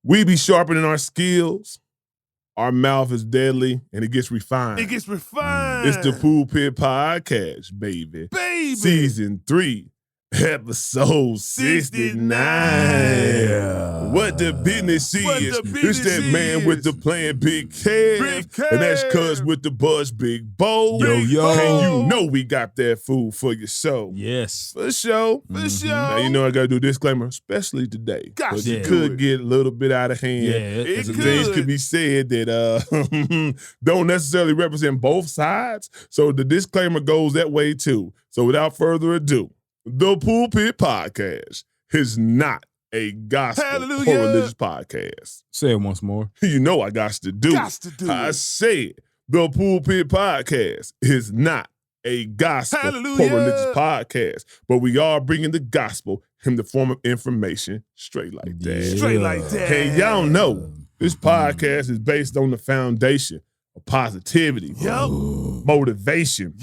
We be sharpening our skills. Our mouth is deadly, and it gets refined. It gets refined. It's the Pulpit Podcast, baby. Season 3, episode 69. Yeah. What the business is. It's that man with the plan, Big Kev. And that's cuz with the buzz, Big Bo. Yo. And you know we got that food for your soul. Yes. For sure. Now, you know I got to do a disclaimer, especially today. Because it could get a little bit out of hand. Yeah, Some things could be said that don't necessarily represent both sides. So the disclaimer goes that way too. So without further ado, the Pulpit Podcast is not a gospel or religious podcast. Say it once more. You know I got to do it. I said the Pulpit Podcast is not a gospel or religious podcast, but we are bringing the gospel in the form of information straight like that. Straight like that. Hey, y'all know this podcast is based on the foundation of positivity, motivation,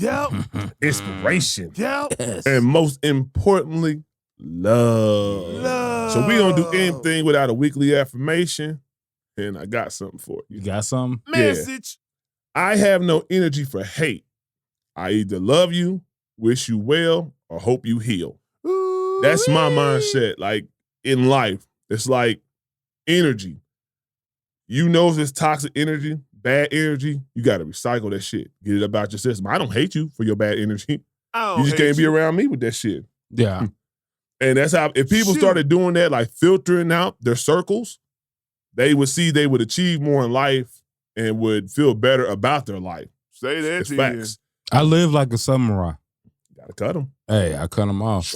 inspiration, and most importantly, love. So we don't do anything without a weekly affirmation, and I got something for you. You got something? Message. I have no energy for hate. I either love you, wish you well, or hope you heal. That's my mindset. Like in life, it's like energy. You know if it's toxic energy, bad energy, you got to recycle that shit. Get it about your system. I don't hate you for your bad energy. You just can't be around me with that shit. Yeah. And that's how, if people started doing that, like filtering out their circles, they would see they would achieve more in life and would feel better about their life. Say that It's to facts. I live like a samurai. Gotta cut them. Hey, I cut them off.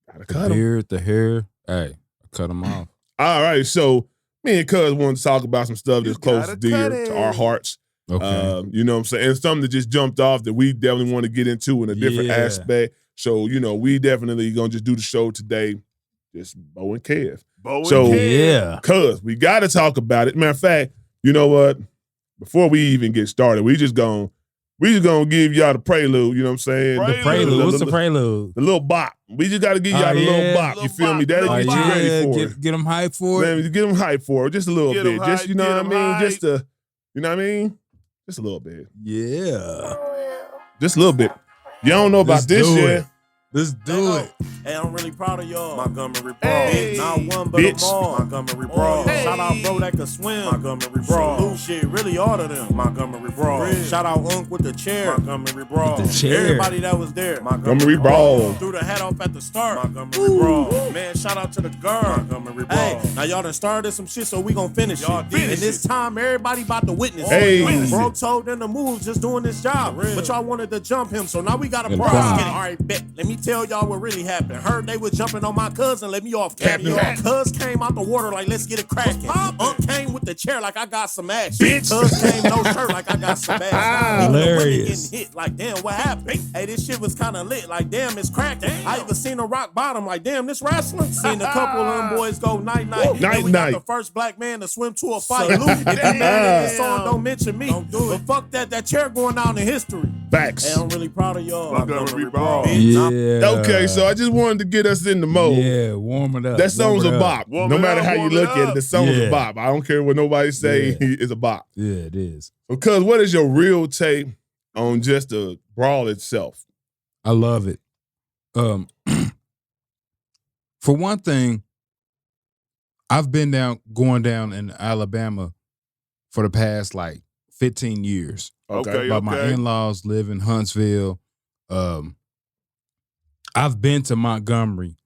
Gotta The cut them. beard, the hair. Hey, I cut them off. All right, so me and Cuz wanted to talk about some stuff that's close gotta dear cut it. to our hearts. Okay. You know what I'm saying? And something that just jumped off that we definitely want to get into in a different aspect. So, you know, we definitely gonna just do the show today, just Bo and Kev. Yeah. Cuz we gotta talk about it. Matter of fact, you know what? Before we even get started, we just gonna give y'all the prelude, you know what I'm saying? The prelude. What's the prelude? The little bop. We just gotta give y'all the little bop. You feel me? That'll get you ready for it. Get them hyped for it. Man, get them hyped for it. Just a little Get bit. 'em Just, hyped, you know get what I 'em mean? hyped. Just a, you know what I mean? Just a little bit. Yeah. Just a little bit. You don't know about this yet. Let's do it. Hey, I'm really proud of y'all. Montgomery Brawl. Hey. Not one but Bitch. them all. Montgomery Brawl. Hey. Shout out bro that could swim. Montgomery Brawl. Salute shit, really all of them. Montgomery Brawl. Shout out Unc with the chair. Montgomery Brawl. With the chair. Everybody that was there. Montgomery Brawl. Threw the hat off at the start. Montgomery Brawl. Man, shout out to the girl. Montgomery Brawl. Hey, now y'all done started some shit, so we gon' finish it. And this time, everybody about to witness Hey. it. Bro told them to move, just doing this job. But y'all wanted to jump him, so now we got a And problem. bomb. All right, bet. Let me tell y'all what really happened. Heard they was jumping on my cousin, let me off. Captain. Cuz came out the water like, let's get it cracking. Unc came with the chair like I got some action. Bitch. Cuz came no shirt like I got some action. Hilarious. Getting hit like, damn, what happened? Hey, this shit was kind of lit. Like, damn, it's cracking. I even seen a rock bottom. Like, damn, this wrestling. Seen a couple of them boys go night-night. Night-night. We got the first black man to swim to a fight. If you mad at this song, don't mention me. Don't do it. But fuck that. That chair going down in history. Facts. Hey, I'm really proud of y'all. Montgomery Brawl. Yeah. Okay, so I just wanted to get us in the mode. Yeah, warm it up. That song's warm a it up. bop. Warm No it matter up, how you warm it look at up. it, the song's Yeah. a bop. I don't care what nobody say, Yeah. it's a bop. Yeah, it is. Because what is your real take on just the brawl itself? I love it. For one thing, I've been going down in Alabama for the past like 15 years. Okay. But my in-laws live in Huntsville. I've been to Montgomery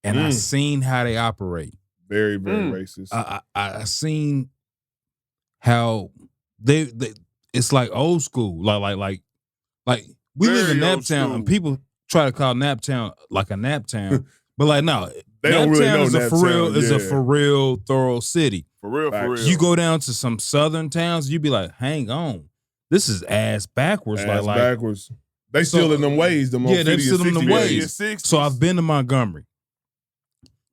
and I've seen how they operate. Very, very racist. I seen how they it's like old school. Like we live in Very old Naptown school. and people try to call Naptown like a Naptown. But like no, They don't really know is a for real Naptown, is a yeah. for real thorough city. For real, for Facts. real. You go down to some southern towns, you be like, hang on. This is ass backwards. Ass like backwards. They still in them ways. Them Yeah, they still in them ways. 60s. So I've been to Montgomery.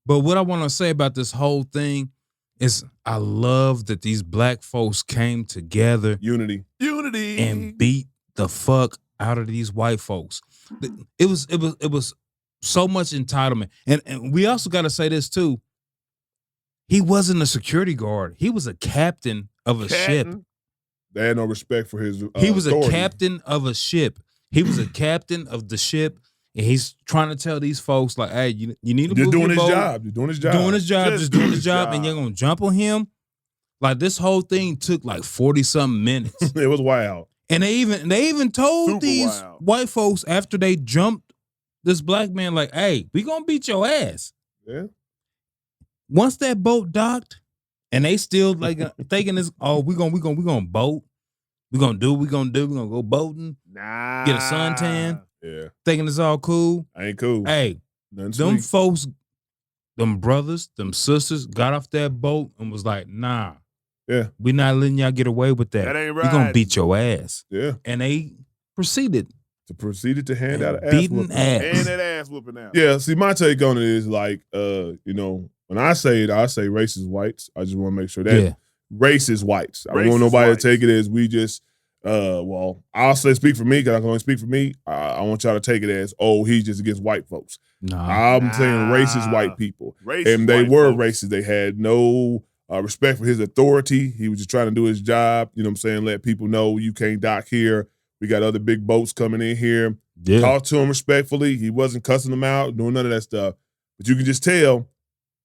But what I want to say about this whole thing is I love that these black folks came together Unity. Unity. and beat the fuck out of these white folks. It was so much entitlement. And we also got to say this too. He wasn't a security guard. He was a captain of a ship. They had no respect for his He was authority. a captain of a ship. He was a captain of the ship, and he's trying to tell these folks, like, hey, you need to You're move doing your his boat. job. You're doing his job. Doing his job, just doing his job, job. and you're going to jump on him? Like, this whole thing took like 40-something minutes. It was wild. And they even told Super these wild. white folks after they jumped this black man, like, hey, we going to beat your ass. Yeah. Once that boat docked, and they still like thinking this, oh, we gonna boat. We're gonna go boating, Nah. get a suntan, Yeah. thinking it's all cool. Ain't cool. Hey, Nothing them sweet. folks, them brothers, them sisters got off that boat and was like, nah, Yeah. we not letting y'all get away with that. That ain't We gonna right. beat your ass. Yeah. And they proceeded. Proceeded to hand out an ass Beating whooping. ass. And that ass whooping out. Yeah, see, my take on it is like, you know, when I say it, I say racist whites. I just want to make sure that Yeah. racist whites. I don't want Racist nobody whites. to take it as we just, well, I'll say speak for me because I can only speak for me. I want y'all to take it as, oh, he's just against white folks. Nah. I'm saying racist Nah. white people. Racist And they white were folks. racist. They had no respect for his authority. He was just trying to do his job. You know what I'm saying? Let people know you can't dock here. We got other big boats coming in here. Yeah. Talk to him respectfully. He wasn't cussing them out, doing none of that stuff. But you can just tell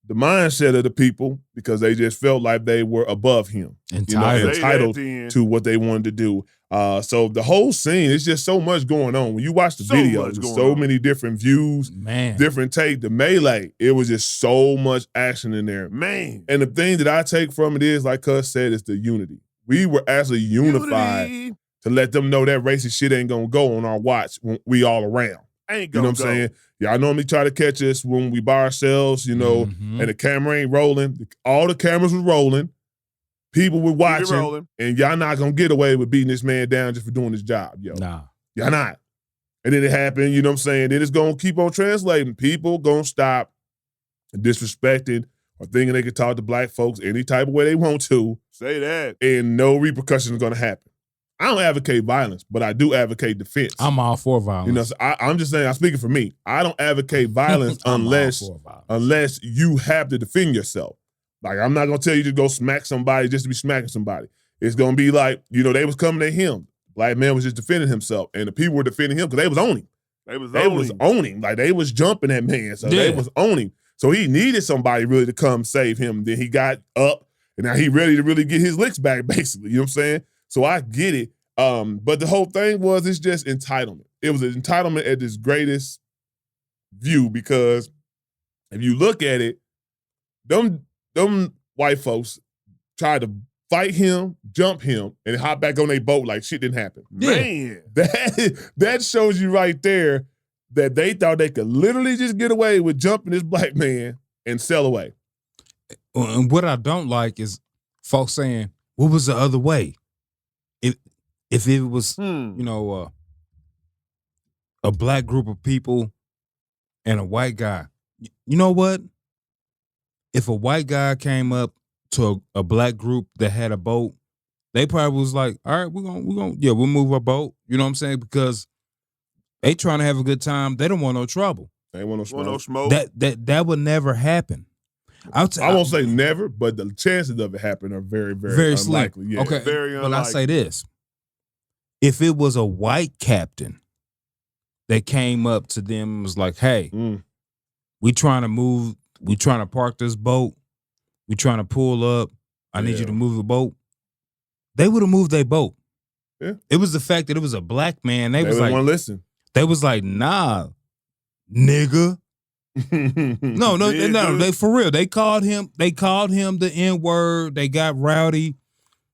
the mindset of the people because they just felt like they were above him. Entitled. Say Entitled that then. to what they wanted to do. So the whole scene, it's just so much going on. When you watch the So video, much going so on. many different views, Man. different take. The melee, it was just so much action in there. Man. And the thing that I take from it is, like Cuz said, is the unity. We were actually unified Unity to let them know that racist shit ain't gonna go on our watch when we all around. ain't You gonna know what I'm go. saying? Y'all normally try to catch us when we by ourselves, you know, Mhm. and the camera ain't rolling. All the cameras was rolling. People were Keep it watching. rolling. And y'all not gonna get away with beating this man down just for doing his job, yo. Nah. Y'all not. And then it happened, you know what I'm saying? Then it's gonna keep on translating. People gonna stop disrespecting or thinking they can talk to black folks any type of way they want to, Say that. and no repercussions are gonna happen. I don't advocate violence, but I do advocate defense. I'm all for violence. You know, so I'm just saying, I'm speaking for me. I don't advocate violence I'm all unless for violence. you have to defend yourself. Like, I'm not gonna tell you to go smack somebody just to be smacking somebody. It's gonna be like, you know, they was coming at him. Black man was just defending himself, and the people were defending him because they was on him. They was They was on him. Like, they was jumping that man, so they Yeah. was on him. So he needed somebody really to come save him. Then he got up, and now he ready to really get his licks back, basically. You know what I'm saying? So I get it. But the whole thing was, it's just entitlement. It was an entitlement at its greatest view, because if you look at it, them white folks tried to fight him, jump him, and hop back on their boat like shit didn't happen. Man. That shows you right there that they thought they could literally just get away with jumping this black man and sail away. And what I don't like is folks saying, what was the other way? If it was, you know, a black group of people and a white guy, you know what? If a white guy came up to a black group that had a boat, they probably was like, all right, we'll move our boat. You know what I'm saying? Because they trying to have a good time. They don't want no trouble. They ain't want no smoke. Want no smoke. That would never happen. I won't say never, but the chances of it happening are very, very, very slim. unlikely. Yeah. Okay, Very but I unlikely. say this: if it was a white captain that came up to them and was like, "Hey, we trying to move, we trying to park this boat, we trying to pull up. I need you to move the boat," they would have moved their boat. Yeah. It was the fact that it was a black man. They was wouldn't like, want to listen. they was like, "Nah, nigga." No, they for real. They called him the N-word. They got rowdy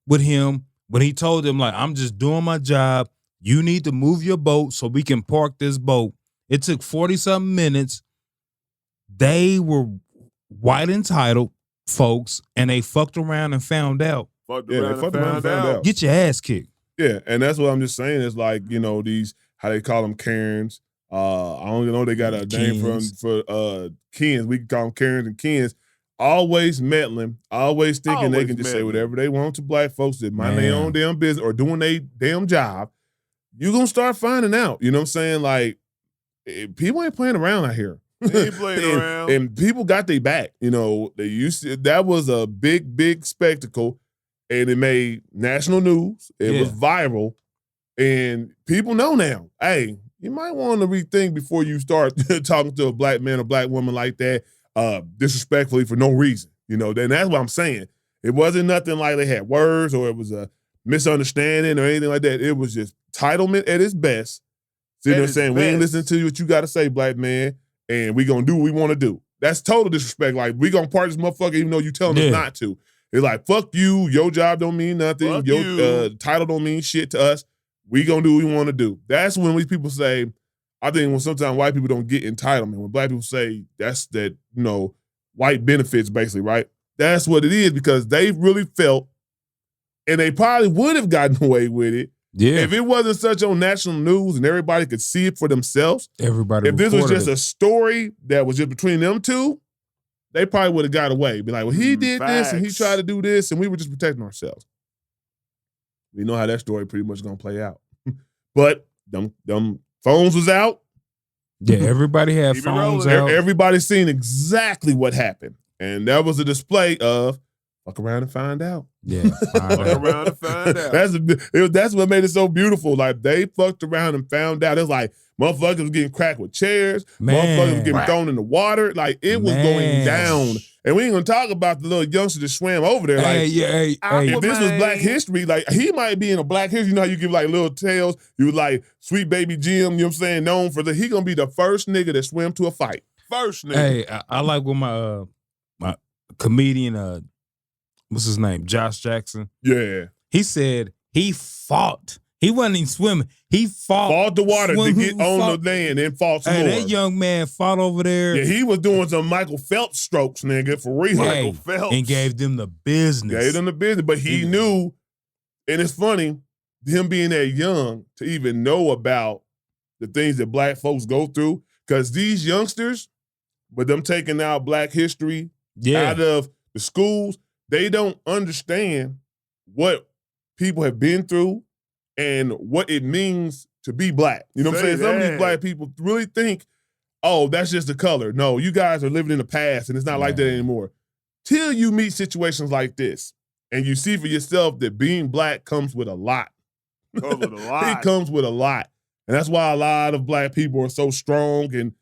with him when he told them, like, I'm just doing my job. You need to move your boat so we can park this boat. It took 40-something minutes. They were white entitled folks, and they fucked around and found out. Fucked Yeah, they around fucked and around and found found out. out. Get your ass kicked. Yeah, and that's what I'm just saying. Is like, you know, these, how they call them, Karens. I don't even know they got a name for Kens. We can call them Karens and Kens. Always meddling, always thinking they Always can just say meddling. whatever they want to black folks that mind their Man. own damn business or doing their damn job. You're gonna start finding out. You know what I'm saying? Like, people ain't playing around out here. They ain't playing around. And people got their back. You know, they used to, that was a big, big spectacle, and it made national news. It was viral, and people know now. Hey, you might want to rethink before you start talking to a black man or black woman like that, disrespectfully for no reason. You know, then that's what I'm saying. It wasn't nothing like they had words or it was a misunderstanding or anything like that. It was just entitlement at its best. See what I'm saying? We ain't listening to what you got to say, black man, and we gonna do what we want to do. That's total disrespect. Like, we gonna part this motherfucker even though you telling us not to. It's like, fuck you, your job don't mean nothing, Fuck your title don't mean shit to us. We gonna do what we want to do. That's when we people say, I think when sometimes white people don't get entitlement, when black people say that's that, you know, white benefits basically, right? That's what it is, because they really felt, and they probably would have gotten away with it if it wasn't such on national news and everybody could see it for themselves. Everybody, if this was just a story that was just between them two, they probably would have got away. Be like, well, he did this and he tried to do this, and we were just protecting ourselves. We know how that story pretty much gonna play out. But them phones was out. Yeah, everybody had phones out. Everybody seen exactly what happened. And that was a display of fuck around and find out. Yeah, fuck around and find out. That's what made it so beautiful. Like, they fucked around and found out. It's like motherfuckers was getting cracked with chairs. Motherfuckers was getting thrown in the water. Like, it was going down. And we ain't gonna talk about the little youngster that swam over there. Like, if this was Black History, like, he might be in a Black History. You know how you give like little tales? You like Sweet Baby Jim, you know what I'm saying? Known for he gonna be the first nigga that swam to a fight. First nigga. Hey, I like when my my comedian, what's his name? Josh Jackson. Yeah. He said he fought. He wasn't even swimming. He fought the water to get on the land and fought some more. That young man fought over there. Yeah, he was doing some Michael Phelps strokes, nigga, for real. Michael Phelps. And gave them the business. Gave them the business. But he knew, and it's funny, him being that young to even know about the things that black folks go through, because these youngsters, with them taking out Black history out of the schools, they don't understand what people have been through and what it means to be black. You know what I'm saying? Some of these black people really think, oh, that's just the color. No, you guys are living in the past and it's not like that anymore. Till you meet situations like this and you see for yourself that being black comes with a lot. It comes with a lot. And that's why a lot of black people are so strong and,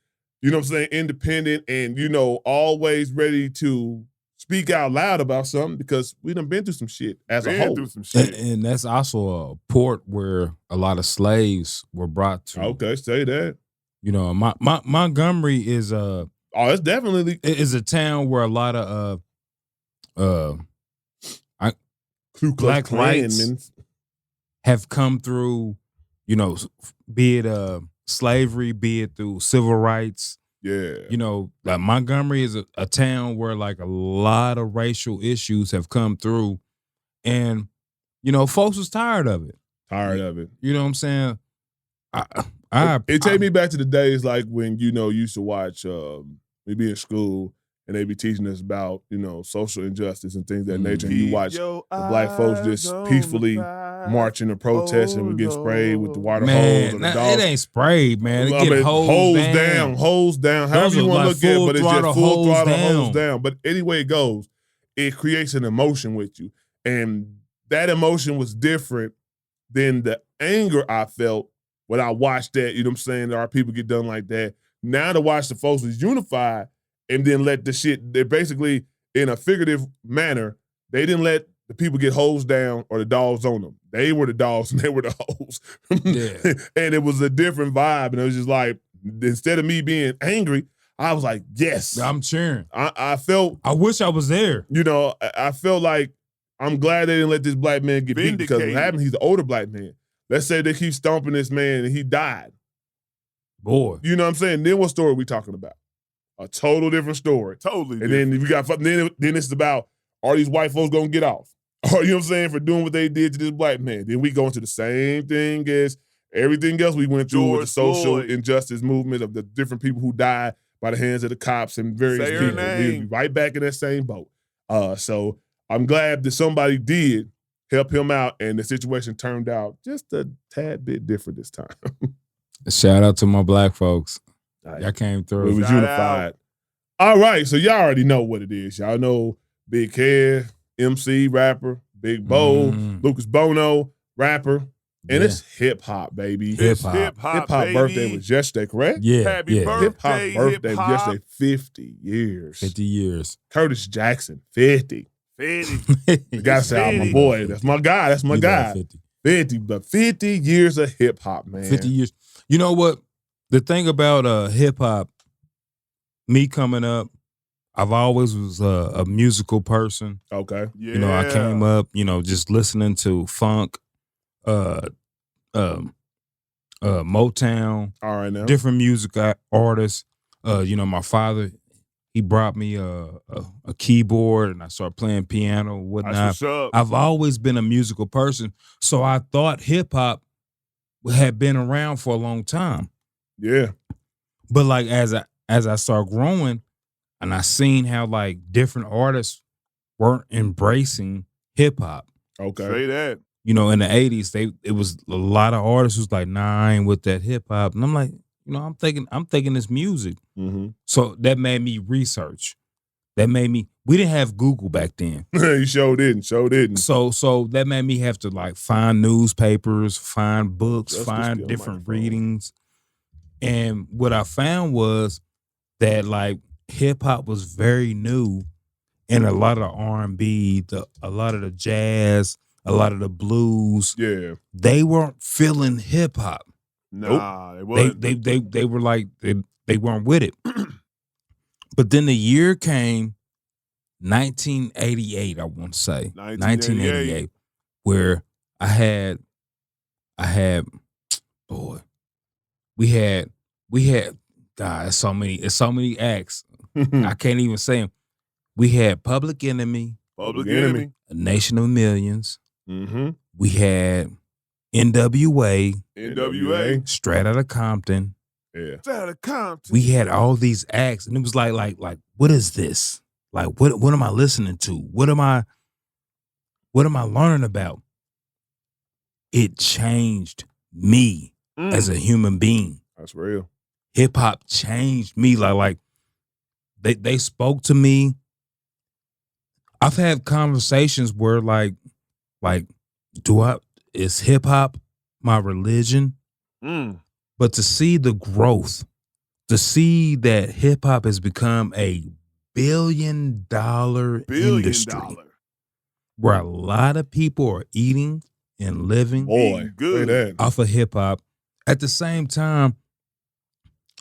you know what I'm saying, independent and, you know, always ready to speak out loud about something, because we done been through some shit as a whole. And that's also a port where a lot of slaves were brought to. Okay, say that. You know, Montgomery is it's definitely is a town where a lot of black rights have come through. You know, be it slavery, be it through civil rights. Yeah. You know, like Montgomery is a town where like a lot of racial issues have come through. And, you know, folks was tired of it. You know what I'm saying? It take me back to the days like when, you know, used to watch, we be in school and they be teaching us about, you know, social injustice and things of that nature. And you watch the black folks just peacefully marching and protesting. We get sprayed with the water hose or the dogs. It ain't sprayed, man. It get hose down. However you want to look at it, but it's just full throttle hose down. But anyway it goes, it creates an emotion with you. And that emotion was different than the anger I felt when I watched that, you know what I'm saying, our people get done like that. Now to watch the folks was unified and then let the shit, they basically, in a figurative manner, they didn't let the people get hosed down or the dogs on them. They were the dogs and they were the hoes. And it was a different vibe. And it was just like, instead of me being angry, I was like, yes. I'm cheering. I felt. I wish I was there. You know, I felt like I'm glad they didn't let this black man get beat, because what happened, he's an older black man. Let's say they keep stomping this man and he died. Boy. You know what I'm saying? Then what story are we talking about? A total different story. Totally and then we got then it's about, are these white folks gonna get off? Or, you know what I'm saying, for doing what they did to this black man. Then we go into the same thing as everything else we went through with the social injustice movement of the different people who died by the hands of the cops and various people. We'll be right back in that same boat. So I'm glad that somebody did help him out and the situation turned out just a tad bit different this time. Shout out to my black folks. Y'all came We through. was Shout unified. All right, so y'all already know what it is. Y'all know Big Head, MC, rapper, Big Bo, Lucas Bono, rapper, and it's hip hop, baby. Hip hop. Hip hop, Hip hop birthday was yesterday, correct? Yeah, Happy yeah. birthday. Hip hop birthday was hip-hop. yesterday. 50 years. 50 years. Curtis Jackson, 50. 50. You gotta say, oh, my 50. boy, that's my guy. That's my He guy. died 50. 50, but 50 years of hip hop, man. 50 years. You know what? The thing about hip hop, me coming up, I've always was a musical person. Okay. Yeah. You know, I came up, just listening to funk, Motown, All right now. different music artists. My father, he brought me a keyboard, and I started playing piano and whatnot. That's what's up. I've always been a musical person, so I thought hip hop had been around for a long time. Yeah. But like as I started growing, and I seen how like different artists weren't embracing hip hop. Okay. Say that. In the 80s, it was a lot of artists who's like, nah, I ain't with that hip hop. And I'm like, I'm thinking this music. Mm-hmm. So that made me research. We didn't have Google back then. You sure didn't. So that made me have to like find newspapers, find books, That's find the different microphone. readings. And what I found was that like hip hop was very new, and a lot of R&B, a lot of the jazz, a lot of the blues, Yeah. they weren't feeling hip hop. Nah, it wasn't. They were like they weren't with it. But then the year came 1988, I want to say 1988, where I had boy, we had God, it's so many acts. I can't even say them. We had Public Enemy, Public Enemy. Enemy. A Nation of Millions. Mm-hmm. We had NWA, NWA. Straight Outta Compton. Yeah. Shout out Compton. We had all these acts, and it was like, what is this? Like, what am I listening to? What am I learning about? It changed me as a human being. That's real. Hip hop changed me. Like they spoke to me. I've had conversations where like, is hip hop my religion? But to see the growth, to see that hip hop has become a $1 billion industry where a lot of people are eating and living Boy, good. say that. off of hip hop. At the same time,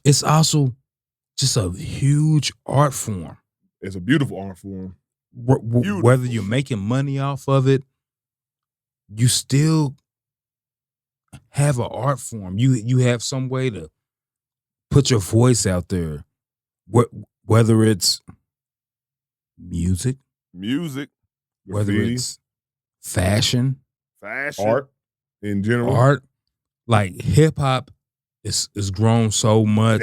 it's also just a huge art form. It's a beautiful art form. Whether you're making money off of it, you still have an art form. You have some way to put your voice out there. Whether it's music, whether Graffiti, it's fashion, art in general. art, like hip hop is grown so much.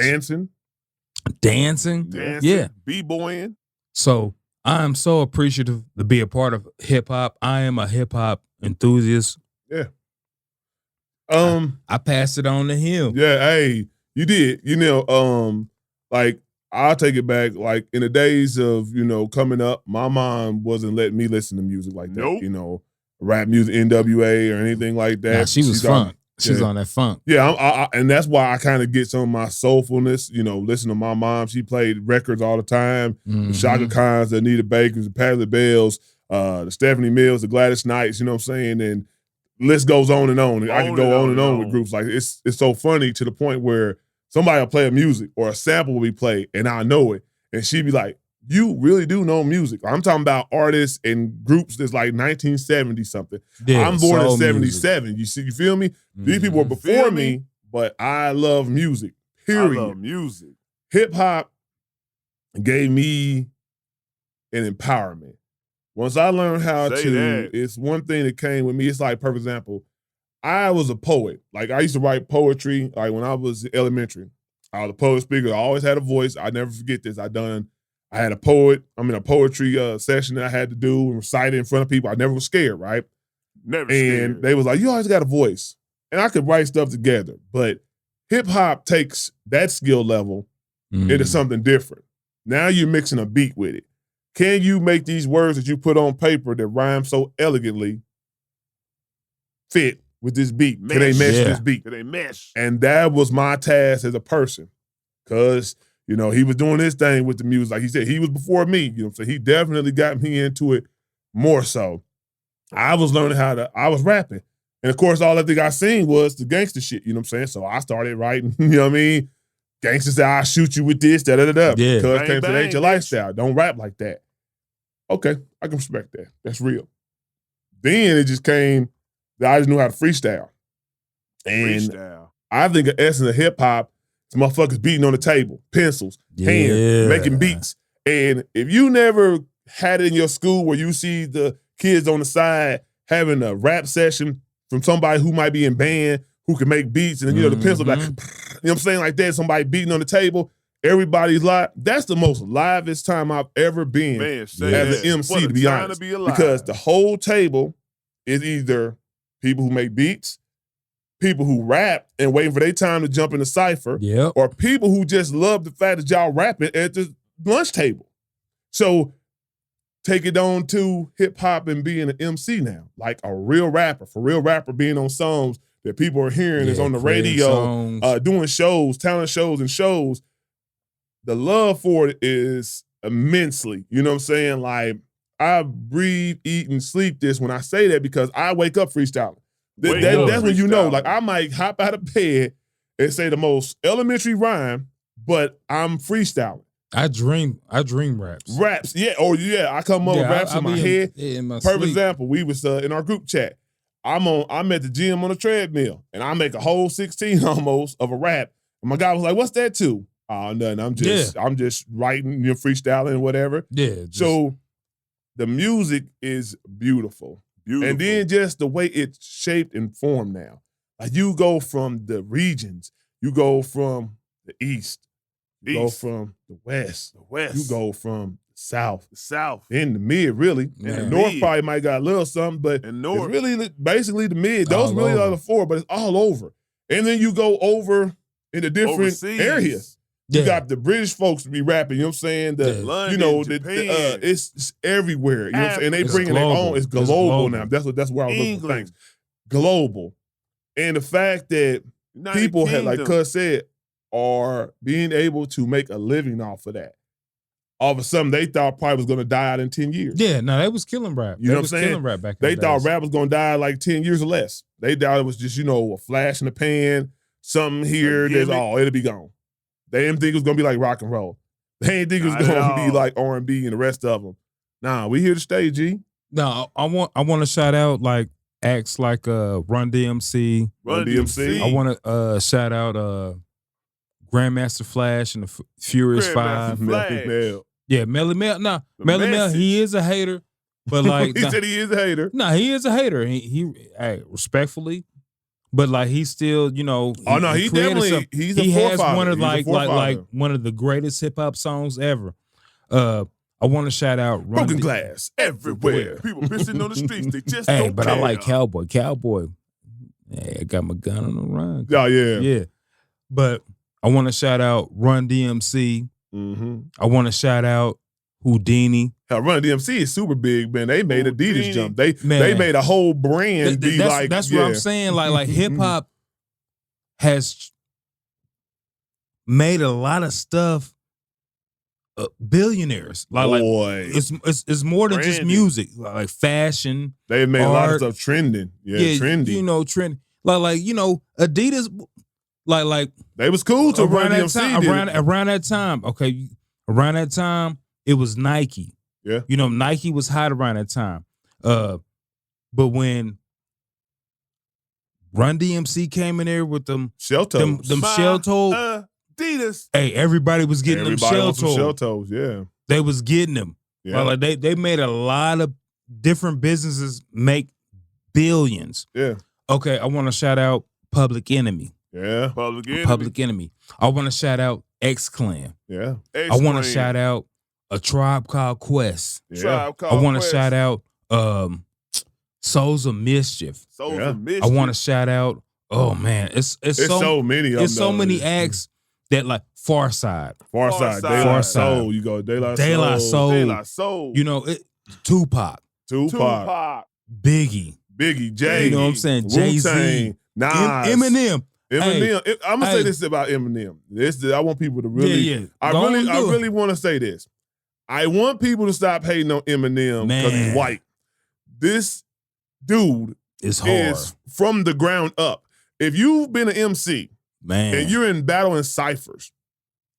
Dancing, yeah. B-boying. So I'm so appreciative to be a part of hip hop. I am a hip hop enthusiast. Yeah. I passed it on to him. Yeah, hey, you did. Like I'll take it back. Like in the days of, coming up, my mom wasn't letting me listen to music like that. Nope. Rap music, NWA or anything like that. Nah, she was funk. She's on that funk. Yeah, and that's why I kind of get some of my soulfulness, listen to my mom. She played records all the time. The Shaka Khans, the Anita Bakers, the Patti LaBelle's, the Stephanie Mills, the Gladys Knights, you know what I'm saying? And list goes on and on. I can go on and on with groups. Like it's so funny to the point where somebody will play a music or a sample will be played and I know it. And she'd be like, you really do know music. I'm talking about artists and groups that's like 1970 something. Yeah, I'm born in soul 77. You feel me? These people were before me, but I love music. Period. I love music. Hip hop gave me an empowerment. Once I learned how it's one thing that came with me. It's like, for example, I was a poet. Like I used to write poetry. Like when I was elementary, I was a poet speaker. I always had a voice. I never forget this. I had a poetry session that I had to do and recite it in front of people. I never was scared, right? Never scared. And they was like, you always got a voice. And I could write stuff together. But hip hop takes that skill level into something different. Now you're mixing a beat with it. Can you make these words that you put on paper that rhyme so elegantly fit with this beat? Can they mesh this beat? Can they mesh? And that was my task as a person. Because, you know, he was doing his thing with the music. Like he said, he was before me. You know, so he definitely got me into it more so. I was learning I was rapping. And of course, all I think I seen was the gangster shit, you know what I'm saying? So I started writing, you know what I mean? Gangsters say, I'll shoot you with this, da-da-da-da. Yeah. Because Bang, it ain't your bang, lifestyle. Don't rap like that. Okay, I can respect that. That's real. Then it just came that I just knew how to freestyle. And Freestyle. I think the essence of hip-hop is motherfuckers beating on the table, pencils, hands, making beats. And if you never had it in your school where you see the kids on the side having a rap session from somebody who might be in band, who can make beats, and then, you know, the pencil like, you know what I'm saying, like that, somebody beating on the table, everybody's live. That's the most livest time I've ever been as an MC, to be honest. Because the whole table is either people who make beats, people who rap and waiting for their time to jump in the cypher, or people who just love the fact that y'all rapping at the lunch table. So take it on to hip hop and being an MC now, like a real rapper, for real rapper being on songs that people are hearing, is on the radio, doing shows, talent shows and shows. The love for it is immensely, you know what I'm saying? Like, I breathe, eat, and sleep this when I say that, because I wake up freestyling. That's when you know, like, I might hop out of bed and say the most elementary rhyme, but I'm freestyling. I dream raps. Raps, yeah. Oh, yeah. I come up with raps in my head. In my Perfect sleep. example, we was in our group chat. I'm at the gym on a treadmill, and I make a whole 16 almost of a rap. And my guy was like, "What's that to?" Oh, nothing. I'm just writing, you know, freestyling, whatever. Yeah. So the music is beautiful. And then just the way it's shaped and formed now. Like, you go from the regions, you go from the east, you go from the west, you go from the south, then the mid, really. And the north probably might got a little something, but it's really basically the mid. Those all really over. are the four, but it's all over. And then you go over into different Overseas. areas. You got the British folks to be rapping, you know what I'm saying? London, you know, Japan. it's everywhere. You know what I'm saying? And they It's bringing their global. own. It's It's global global. now. That's where I was looking for England. things. Global. And the fact that United people had, like Kingdom. Cuz said, are being able to make a living off of that. All of a sudden, they thought probably was going to die out in 10 years. Yeah, no, they was killing rap. You know what I'm saying? Killing rap back in They the thought days. rap was going to die like 10 years or less. They thought it was just, you know, a flash in the pan, something here, that's gimmick. all. It'll be gone. They didn't think it was going to be like rock and roll. They didn't think it was Not at going to be all. like R&B and the rest of them. Nah, we here to stay, G. No, I want to shout out like acts like Run DMC. Run DMC. I want to shout out Grandmaster Flash and the Furious Grandmaster Five. Flash. Mel. Yeah, Melly Mel. Nah, The Melly Mel, message. he is a hater, but like, He said he is a hater. he is a hater. Hey, respectfully, but like he's still, you know. Oh, no, he created definitely, something. he's a He has forefather. one of He's a like forefather. one of the greatest hip hop songs ever. I want to shout out Run Broken D- glass Everywhere. People pissing on the streets. They just Hey, don't but care. I like Cowboy. Cowboy. Hey, I got my gun on the run. Oh, yeah. Yeah. But I want to shout out Run DMC. Mm-hmm. I want to shout out Houdini. Hell, Run DMC is super big, man. They made Adidas Houdini. jump. They Man. made a whole brand be that's like, that's yeah. what I'm saying. Like hip hop has made a lot of stuff billionaires. Like Boy. it's more than just Branding. music. Like fashion. They made a lot of art. stuff trending. Yeah, trendy. You know, trend. Like you know, Adidas. Like They was cool to Run around that DMC. time. did Around it. that time. Okay, around that time, it was Nike. Yeah. You know, Nike was hot around that time. But when Run DMC came in there with them Shell toes. them My shell toe, Adidas. hey, everybody was getting Everybody them on some shell toe. toes, yeah. They was getting them. Yeah. Like they made a lot of different businesses make billions. Yeah. Okay, I want to shout out Public Enemy. Yeah. Public Enemy. Public Enemy. I want to shout out X Clan. Yeah. I want to shout out A Tribe Called Quest. Yeah. Tribe I Called want to Quest. shout out Souls of Mischief. Souls Yeah. of Mischief. I want to shout out. Oh man, it's It's so many of them. it's so though. many acts that like Far Side. Farside, De Far La Side. Soul. You go De La De La Soul. De La Soul. You know, Tupac, Tupac, Biggie. Biggie, Jay. You know what I'm saying? Jay-Z. Wu-Tang, Nas, Eminem. Eminem. I'm gonna say Hey. this about Eminem. I want people to really. Yeah. I Go really, on, I do it. really want to say this. I want people to stop hating on Eminem because he's Man. white. This dude It's hard. is from the ground up. If you've been an MC Man. and you're in battle and ciphers,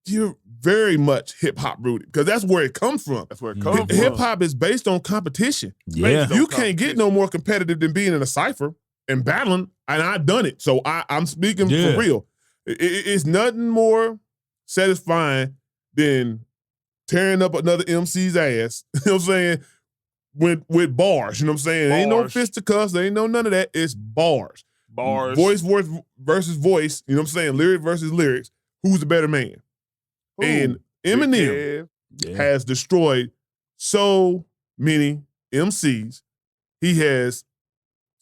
you're very much hip hop rooted because that's where it comes from. That's where it comes from. Hip hop is based on competition. yeah. You can't get no more competitive than being in a cipher and battling, and I've done it. So I'm speaking Yeah. for real. It's nothing more satisfying than tearing up another MC's ass, you know what I'm saying, with bars, you know what I'm saying? Ain't no Bars. fisticuffs, ain't no none of that. It's bars. Bars. Voice versus voice, you know what I'm saying? Lyric versus lyrics. Who's the better man? Who? And Big Eminem Kev. has destroyed so many MCs. He has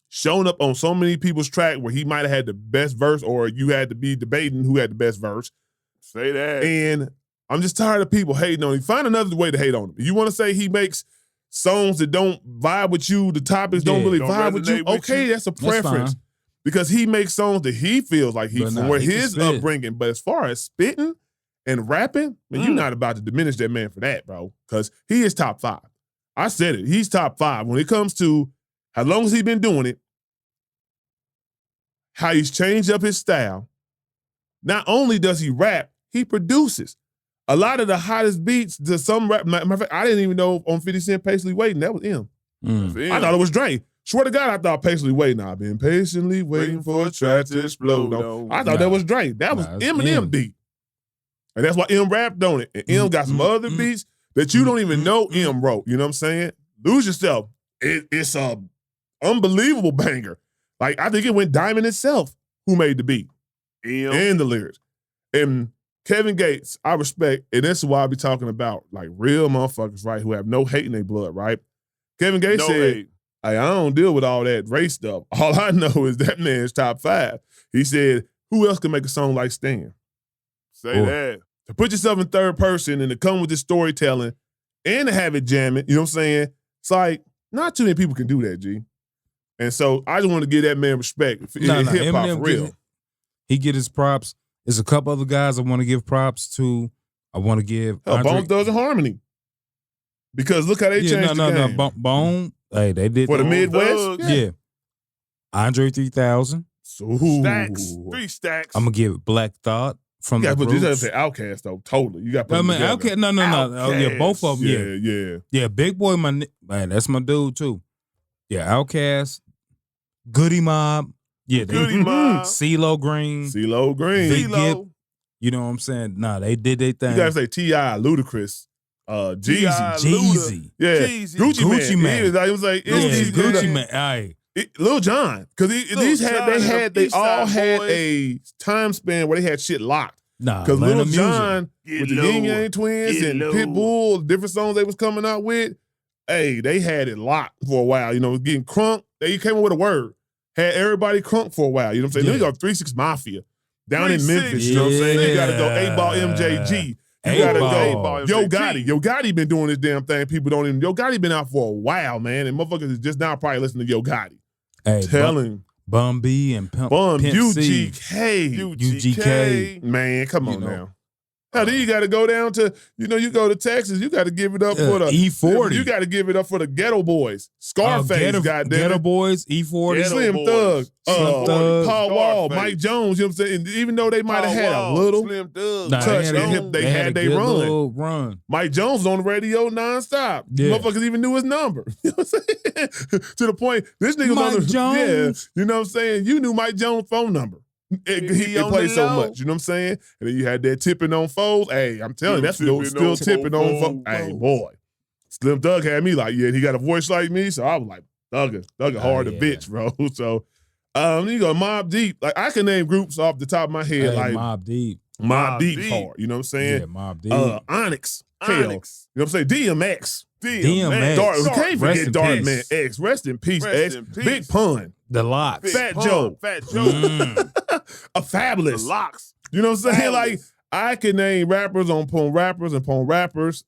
shown up on so many people's track where he might have had the best verse, or you had to be debating who had the best verse. Say that. And I'm just tired of people hating on him. Find another way to hate on him. You want to say he makes songs that don't vibe with you, the topics don't Yeah, really don't vibe with you. resonate with Okay, you. that's a preference. fine. Because he makes songs that he feels like But from nah, where he can his spit. upbringing. But as far as spitting and rapping, man, you're not about to diminish that man for that, bro. Because he is top 5. I said it. He's top 5 when it comes to how long has he been doing it, how he's changed up his style. Not only does he rap, he produces. A lot of the hottest beats to some rap. Matter of fact, I didn't even know on 50 Cent Patiently Waiting, that was him. Mm. I thought it was Dre. Swear to God, I thought patiently waiting. I've been patiently waiting for a track to explode. No, I thought that was Dre. That was it's Eminem M. beat. And that's why M rapped on it. And M got some other beats that you don't even know M wrote. You know what I'm saying? Lose Yourself. It's a unbelievable banger. Like, I think it went Diamond itself who made the beat and the lyrics. And Kevin Gates, I respect, and this is why I be talking about like real motherfuckers, right, who have no hate in their blood, right? Kevin Gates said, hate. I don't deal with all that race stuff. All I know is that man's top 5. He said, who else can make a song like Stan? Say that. To put yourself in third person and to come with this storytelling and to have it jamming, you know what I'm saying? It's like, not too many people can do that, G. And so I just want to give that man respect in hip hop for real. He get his props. There's a couple other guys I want to give props to. I want to give Hell, Bone Thugs and Harmony. Because look how they changed the game. No. Bone. Hey, they did For the that. Midwest? Thugs. Yeah. Andre 3000. Stacks. 3 stacks. I'm gonna give Black Thought from You the got to put Roots. this Outkast, though, totally. You got to put I them mean, together. okay, no. Oh, yeah, both of them. Yeah. Yeah, Big Boy, man, that's my dude too. Yeah, Outkast, Goody Mob. Yeah, they Goody Mob. CeeLo Green. CeeLo Green. Big CeeLo. Gibb. You know what I'm saying? Nah, they did their thing. You got to say T.I., Ludacris, Jeezy. Jeezy. Yeah. Jeezy. Gucci Man. Man. He was like, Yeah, Gucci Man. Aye. Lil Jon. Because these John they and all Eastside had Boys. a time span where they had shit locked. Nah, Because Atlanta Lil music. Jon Get with the low. Yin Yang Twins Get and low. Pitbull, different songs they was coming out with, hey, they had it locked for a while. You know, getting crunk. They came up with a word. Had everybody crunk for a while. You know what I'm saying? Then you Yeah. go 3-6 Mafia down in 3-6. Memphis. You know what I'm saying? You got to go Yeah. 8-Ball MJG. You got to go 8-Ball. Yo Gotti. Yo Gotti been doing this damn thing. People don't even. Yo Gotti been out for a while, man. And motherfuckers is just now probably listening to Yo Gotti. Hey, Tell him. Bun B and Pimp C. UGK. UGK. Man, come on You know. now. Hell, then you got to go down to, you go to Texas. You got to give it up for the E40. You got to give it up for the Ghetto Boys. Scarface, goddamn Ghetto it. Boys, E40. Ghetto Slim Boys. Thug, Slim Thug. Paul Wall, Scarface. Mike Jones. You know what I'm saying? And even though they might have had a little Slim Thug. Nah, touch had and a- hip, they had a they good run. little run. Mike Jones was on the radio nonstop. Yeah. Motherfuckers even knew his number. You know what I'm saying? To the point, this nigga was on Mike the Jones. Yeah, you know what I'm saying? You knew Mike Jones' phone number. He on played the so low. much. You know what I'm saying? And then you had that tipping on foes. Hey, I'm telling you, that's still tipping on foes. Hey, boy. Slim Thug had me like, yeah, he got a voice like me. So I was like, Thugger hard to yeah. bitch, bro. So you go Mob Deep. Like, I can name groups off the top of my head. Hey, Like Mob Deep. Mob Deep Deep. hard. You know what I'm saying? Yeah, Mob Deep. Onyx. Kale. Onyx. You know what I'm saying? DMX. DMX. Dark, we Rest can't forget in Dark peace. Man X. Rest in peace, Rest X. in peace. Big Pun. The Locks. Fat Pun, Joe. Fat Joe. Mm. A Fabulous. The Locks. You know what I'm saying? Fabulous. I can name rappers upon rappers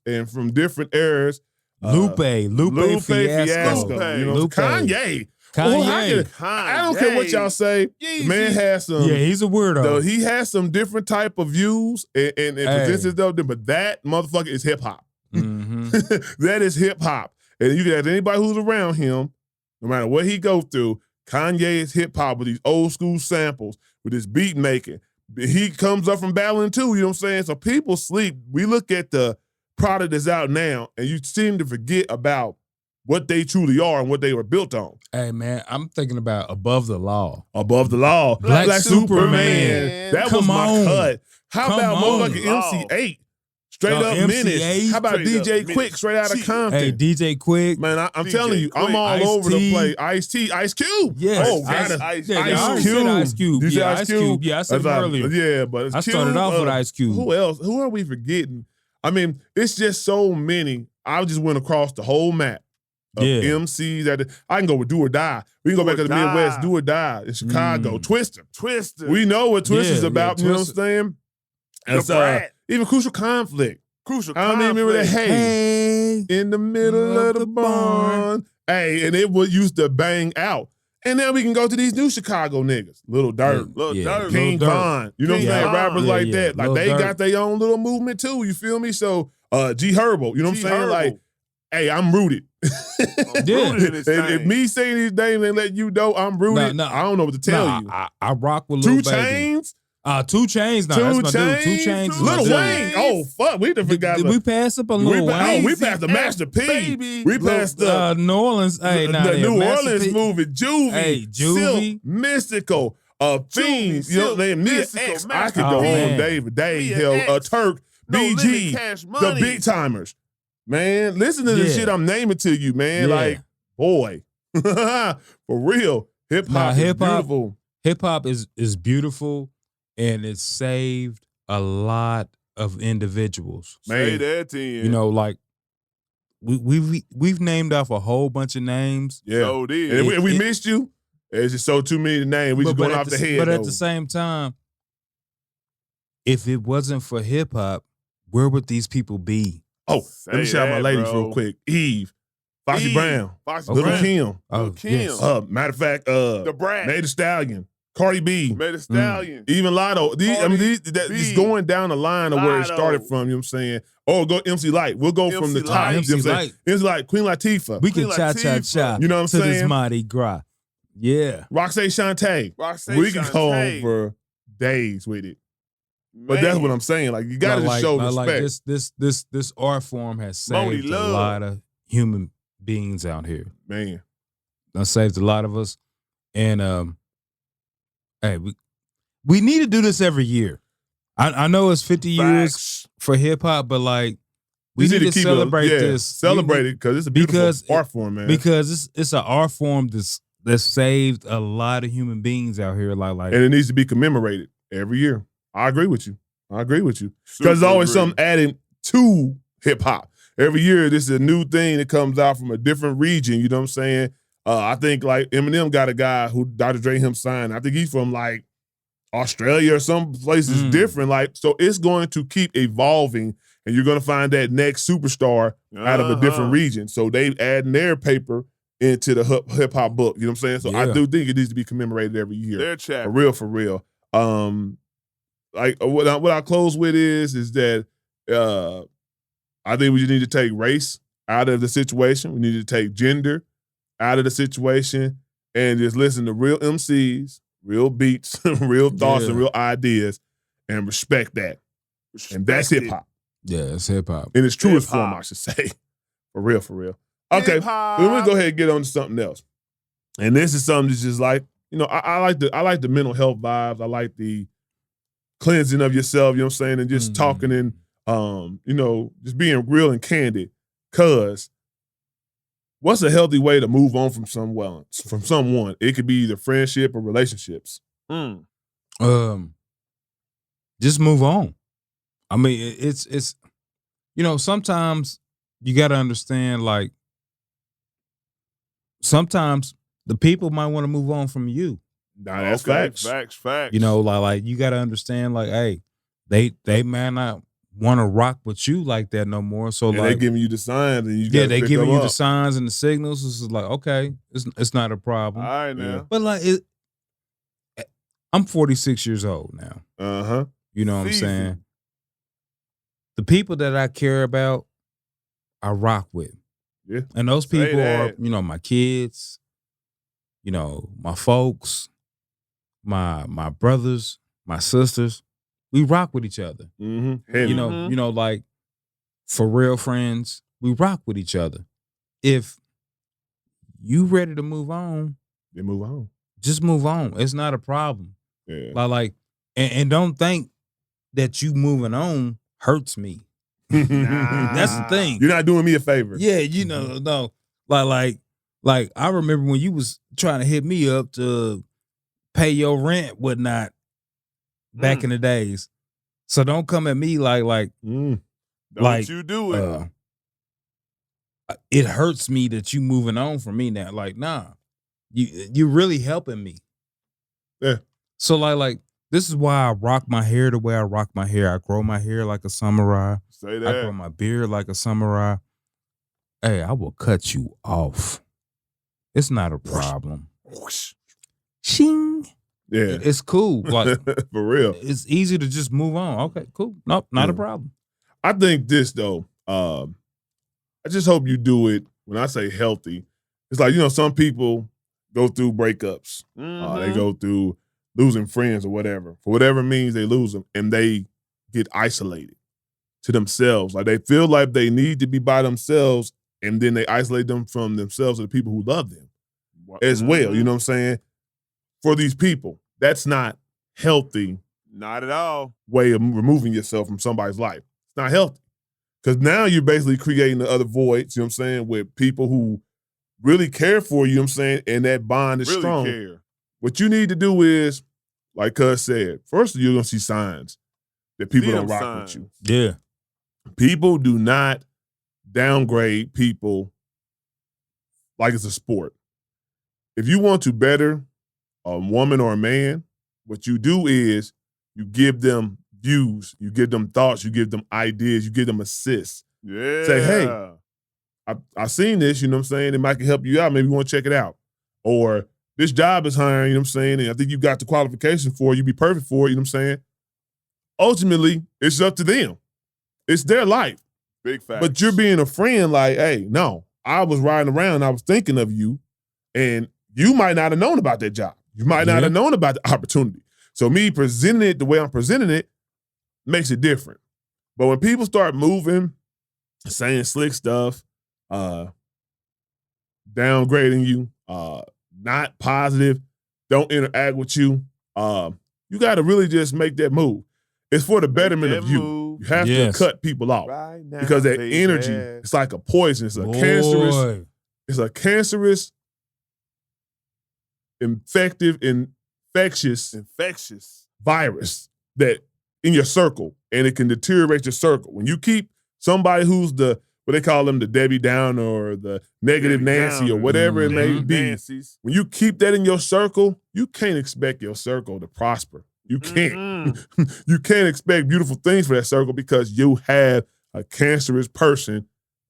and from different eras. Lupe Fiasco. You know, Lupe. Kanye. Kanye. I don't care what y'all say. The man has some. Yeah, he's a weirdo. He has some different type of views and presents himself, but that motherfucker is hip hop. Mm-hmm. That is hip hop. And you can ask anybody who's around him, no matter what he goes through, Kanye is hip hop with these old school samples, with his beat making. He comes up from battling too, you know what I'm saying? So people sleep. We look at the product that's out now, and you seem to forget about what they truly are and what they were built on. Hey, man, I'm thinking about Above the Law. Above the Law. Black Superman. That was my cut. How about motherfucking MC8? Straight up Menace. How about DJ Quick straight out of Compton? Hey, DJ Quick. Man, I'm telling you, I'm all over the place. Ice-T, Ice Cube. Yes. Oh, Ice Cube. Ice Cube. You said Ice Cube. Yeah, I said him earlier. Yeah, but it's I started off with Ice Cube. Who else? Who are we forgetting? I mean, it's just so many. I just went across the whole map of MCs. I can go with Do or Die. We can go back to the Midwest. Do or Die in Chicago. Twister. We know what Twister's about. You know what I'm saying? And even Crucial Conflict. I don't even remember that. Hey, in the middle of the barn. Hey, and it used to bang out. And now we can go to these new Chicago niggas. Little Dirt. King Von. You know what I'm saying? Rappers like that. Like they got their own little movement too. You feel me? So G Herbo. You know what I'm saying? Like, hey, I'm rooted. If me saying these names and let you know I'm rooted, I don't know what to tell you. I rock with Lil Baby. 2 Chainz? 2 Chainz. No, that's my dude. 2 Chainz. Lil Wayne. Oh, fuck. We done forgot. Did we pass up on Lil Wayne? We passed the Master P. We passed the New Orleans. Hey, the New Orleans movie. Juvie. Hey, Juvie. Silk, Mystical. Fiends. You know what I'm saying? X. I could go on Dave. Hell, Turk. BG. The Big Timers. Man, listen to the shit I'm naming to you, man. Like, boy. For real. Hip-hop is beautiful. Hip-hop is beautiful. And it saved a lot of individuals. Say that to you. You know, like we've named off a whole bunch of names. Yeah, so did. And we missed you. It's just so too many to name. We just going off the head. But at the same time, if it wasn't for hip hop, where would these people be? Oh, let me shout out my ladies real quick. Eve. Foxy Brown. Little Kim. Yes. Matter of fact, the Brat. Meg Thee Stallion. Cardi B. Meg Thee Stallion. Even Lotto. These going down the line of where it started from, you know what I'm saying? Or go MC Light. We'll go from the top. MC Light. MC Light, Queen Latifah. We can cha-cha-cha. You know what I'm saying? To this Mardi Gras. Yeah. Roxanne Shante. We can go on for days with it. But that's what I'm saying. Like, you got to show respect. Like this art form has saved a lot of human beings out here. Man. That saved a lot of us. And hey, we need to do this every year. I know it's 50 years for hip hop, but like we need to celebrate this. Celebrate it because it's a beautiful art form, man. Because it's an art form that saved a lot of human beings out here. Like, and it needs to be commemorated every year. I agree with you. Because there's always something added to hip hop. Every year, this is a new thing that comes out from a different region. You know what I'm saying? I think like Eminem got a guy who Dr. Dre him signed. I think he's from like Australia or some places different. Like, so it's going to keep evolving, and you're going to find that next superstar out of a different region. So they adding their paper into the hip hop book. You know what I'm saying? So I do think it needs to be commemorated every year. Their chapter. For real. Like what I close with is that I think we just need to take race out of the situation. We need to take gender out of the situation and just listen to real MCs, real beats, real thoughts, and real ideas, and respect that. And that's hip hop. Yeah, it's hip hop. In its truest form, I should say. For real. Okay, we'll go ahead and get on to something else. And this is something that's just like, you know, I like the mental health vibes. I like the cleansing of yourself, you know what I'm saying, and just talking and you know, just being real and candid. Cause what's a healthy way to move on from someone? It could be either friendship or relationships. Just move on. I mean, it's you know, sometimes you got to understand, like, sometimes the people might want to move on from you. Nah, that's facts. Facts. You know, like you got to understand, like, hey, they may not want to rock with you like that no more. So And like they giving you the signs, and you yeah, gotta they pick giving them you the up. signs and the signals. It's just like, okay, it's not a All problem. right now. Yeah. But like I'm 46 years old now. Uh-huh. You know what I'm Seasoned. saying? The people that I care about, I rock with. Yeah. And those Say people are, that. you know, my kids, you know, my folks, my brothers, my sisters. We rock with each other. Mm-hmm. You know, like for real friends, we rock with each other. If you ready to move on, Then move on. just move on. It's not a problem. Yeah. Like and don't think that you moving on hurts me. That's the thing. You're not doing me a favor. Yeah, you know, no. Like I remember when you was trying to hit me up to pay your rent, whatnot, back in the days. So don't come at me like Mm. Don't like, you do it. It hurts me that you moving on from me now. Like, nah. You really helping me. Yeah. So like this is why I rock my hair the way I rock my hair. I grow my hair like a samurai. Say I grow that. my beard like a samurai. Hey, I will cut you off. It's not a problem. Shing. Yeah. It's cool. Like For real. it's easy to just move on. Okay, cool. Nope, not a Yeah. problem. I think this though, I just hope you do it when I say healthy. It's like, you know, some people go through breakups. They go through losing friends or whatever. For whatever means they lose them, and they get isolated to themselves. Like they feel like they need to be by themselves, and then they isolate them from themselves and the people who love them as well. You know what I'm saying? For these people, that's not healthy Not at all. way of removing yourself from somebody's life. It's not healthy. Because now you're basically creating the other voids, you know what I'm saying, with people who really care for you, you know what I'm saying, and that bond is Really strong. care. What you need to do is, like Cuz said, first you're going to see signs that people See don't them rock with you. Yeah. People do not downgrade people like it's a sport. If you want to better a woman or a man, what you do is you give them views, you give them thoughts, you give them ideas, you give them assists. Yeah. Say, hey, I seen this, you know what I'm saying? It might can help you out. Maybe you want to check it out. Or this job is hiring, you know what I'm saying? And I think you got the qualification for it. You'd be perfect for it, you know what I'm saying? Ultimately, it's up to them. It's their life. Big fact. But you're being a friend like, hey, no, I was riding around, I was thinking of you, and you might not have known about that job. You might not have known about the opportunity. So me presenting it the way I'm presenting it makes it different. But when people start moving, saying slick stuff, downgrading you, not positive, don't interact with you, you got to really just make that move. It's for the betterment of you. Move. You have to cut people off Right now, because that baby. energy, it's like a poison. It's a cancerous, infectious virus that in your circle, and it can deteriorate your circle. When you keep somebody who's what they call them, the Debbie Downer or the negative Debbie Nancy or Downer. whatever it may be, Nancy's. when you keep that in your circle, you can't expect your circle to prosper. You can't. You can't expect beautiful things for that circle because you have a cancerous person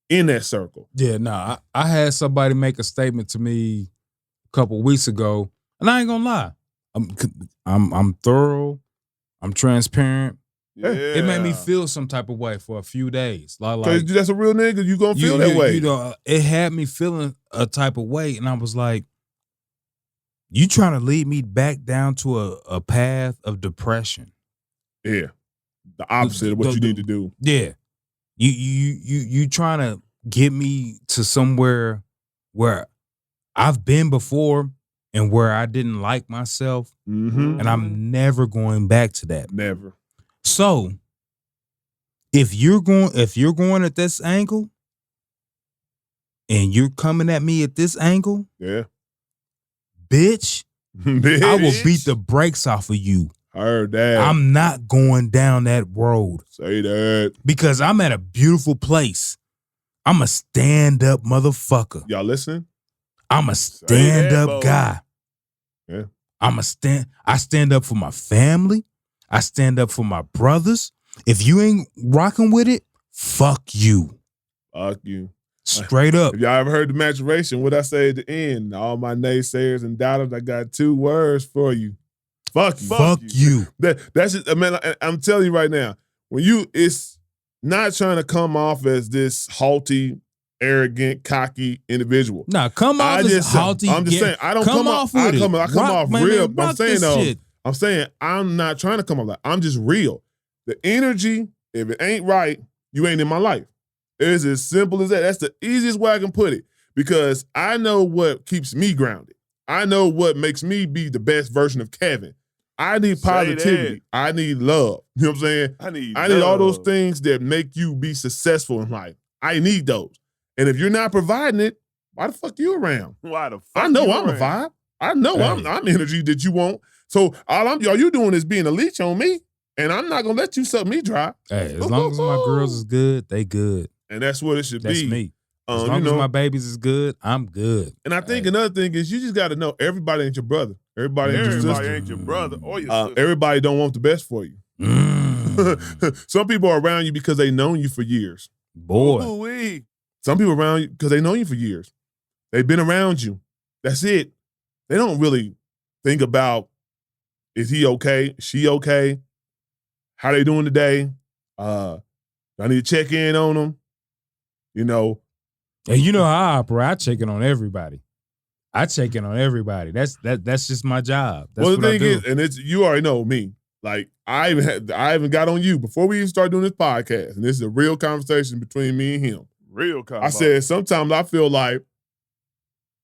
in that circle. Yeah, nah. I had somebody make a statement to me a couple weeks ago, and I ain't gonna lie. I'm thorough. I'm transparent. Yeah. It made me feel some type of way for a few days. Because that's a real nigga, you gonna feel that way. You know, it had me feeling a type of way, and I was like, you trying to lead me back down to a path of depression. Yeah. The opposite of what you need to do. Yeah. You trying to get me to somewhere where I've been before and where I didn't like myself. Mm-hmm. And I'm never going back to that. Never. So if you're going at this angle and you're coming at me at this angle, bitch, I will beat the brakes off of you. Heard that. I'm not going down that road. Say that. Because I'm at a beautiful place. I'm a stand-up motherfucker. Y'all listening? I'm a stand-up guy. Yeah. I stand up for my family. I stand up for my brothers. If you ain't rocking with it, fuck you. Fuck you. Straight up. If y'all ever heard the maturation, what I say at the end, all my naysayers and doubters, I got 2 words for you. Fuck you. Fuck you. That's just, I mean, I'm telling you right now, it's not trying to come off as this haughty, arrogant, cocky individual. Nah, come off as haughty. I'm just saying, I don't come off with it. I come off real. I'm saying though, I'm saying I'm not trying to come off like I'm just real. The energy, if it ain't right, you ain't in my life. It's as simple as that. That's the easiest way I can put it because I know what keeps me grounded. I know what makes me be the best version of Kevin. I need positivity. I need love. You know what I'm saying? I need all those things that make you be successful in life. I need those. And if you're not providing it, why the fuck you around? Why the fuck I know I'm a vibe. I know I'm energy that you want. So all you doing is being a leech on me, and I'm not gonna let you suck me dry. Hey, as long as my girls is good, they good. And that's what it should be. That's me. As long as my babies is good, I'm good. And I think another thing is you just got to know everybody ain't your brother. Everybody ain't your brother or your sister. Everybody don't want the best for you. Some people are around you because they known you for years. Boy. Ooh-wee. Some people around you because they know you for years. They've been around you. That's it. They don't really think about, is he okay? She okay? How they doing today? I need to check in on them. You know. And you know how I operate. I check in on everybody. That's just my job. That's well, the what thing is, and you already know me. Like I even got on you before we even started doing this podcast, and this is a real conversation between me and him. Real conversation. I said sometimes I feel like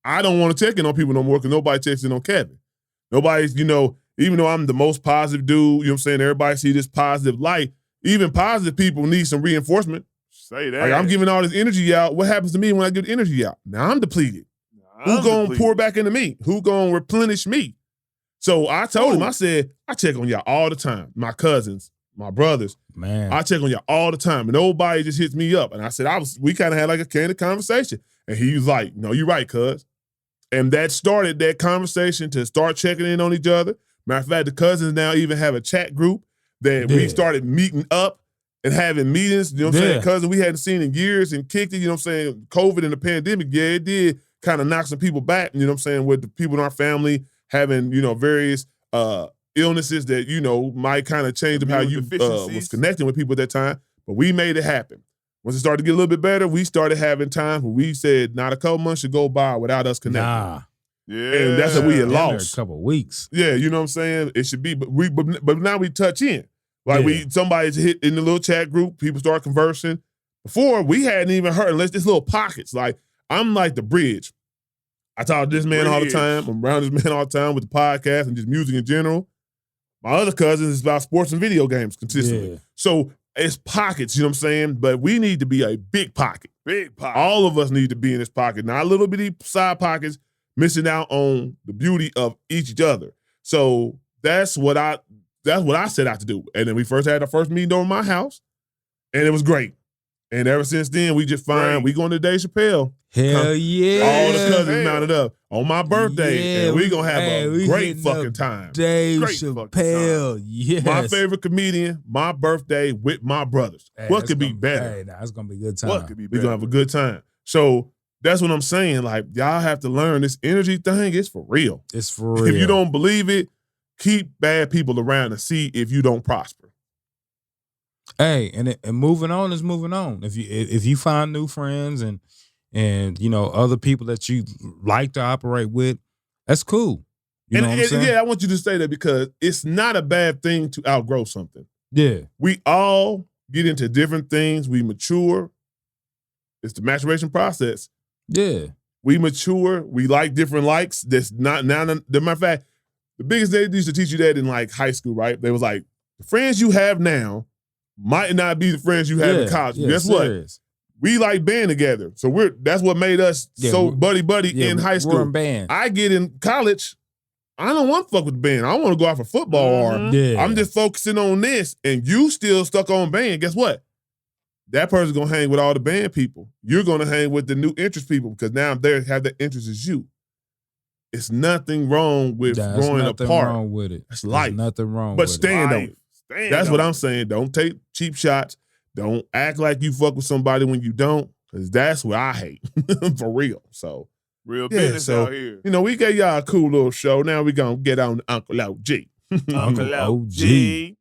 I don't want to check in on people no more because nobody checks in on Kevin. Nobody's, even though I'm the most positive dude, you know what I'm saying? Everybody see this positive light. Even positive people need some reinforcement. Say that. Like I'm giving all this energy out. What happens to me when I give energy out? Now I'm depleted. Who gonna pour back into me? Who gonna replenish me? So I told him, I said, I check on y'all all the time. My cousins, my brothers. Man. I check on y'all all the time. And nobody just hits me up. And I said, we kind of had like a candid conversation. And he was like, no, you're right, cuz. And that started that conversation to start checking in on each other. Matter of fact, the cousins now even have a chat group that we started meeting up and having meetings, you know what I'm saying? Cousin we hadn't seen in years and kicked it, you know what I'm saying? COVID and the pandemic, it did kind of knock some people back, you know what I'm saying, with the people in our family having, various illnesses that, might kind of change how you was connecting with people at that time. But we made it happen. Once it started to get a little bit better, we started having times where we said, not a couple months should go by without us connecting. Nah. Yeah. And that's what we had lost. A couple of weeks. Yeah, you know what I'm saying? It should be, but now we touch in. Like somebody's hit in the little chat group, people start conversing. Before, we hadn't even heard, unless this little pockets. Like, I'm like the bridge. I talk to this man all the time. I'm around this man all the time with the podcast and just music in general. My other cousins is about sports and video games consistently. Yeah. So it's pockets, you know what I'm saying? But we need to be a big pocket. Big pocket. All of us need to be in this pocket. Not little bitty side pockets missing out on the beauty of each other. So that's what I set out to do. And then we first had our first meeting over my house, and it was great. And ever since then, we just find we going to Dave Chappelle. Hell yeah. All the cousins mounted up on my birthday. And we going to have a great fucking time. Dave Chappelle, yes. My favorite comedian, my birthday with my brothers. Hey, what could be better? Hey, that's going to be a good time. What could be better? We're going to have a good time. So that's what I'm saying. Like, y'all have to learn this energy thing is for real. It's for real. If you don't believe it, keep bad people around to see if you don't prosper. Hey, and moving on is moving on. If you find new friends and other people that you like to operate with, that's cool. You know what I'm saying? Yeah, I want you to say that because it's not a bad thing to outgrow something. Yeah. We all get into different things. We mature. It's the maturation process. Yeah. We mature. We like different likes. That's not now. Matter of fact, the biggest they used to teach you that in like high school, right? They was like, the friends you have now might not be the friends you have in college. Guess what? We like band together. So that's what made us so buddy in high school. We're in band. I get in college, I don't want to fuck with the band. I want to go out for football or I'm just focusing on this and you still stuck on band. Guess what? That person's going to hang with all the band people. You're going to hang with the new interest people because now they have the interest as you. It's nothing wrong with growing apart. Nothing wrong with it. It's life. Nothing wrong but with stand it. on it. Damn, That's what I'm saying. Don't take cheap shots. Don't act like you fuck with somebody when you don't, because that's what I hate. For real. So, real business out here. you know, we gave y'all a cool little show. Now we going to get on to Uncle OG. Uncle OG.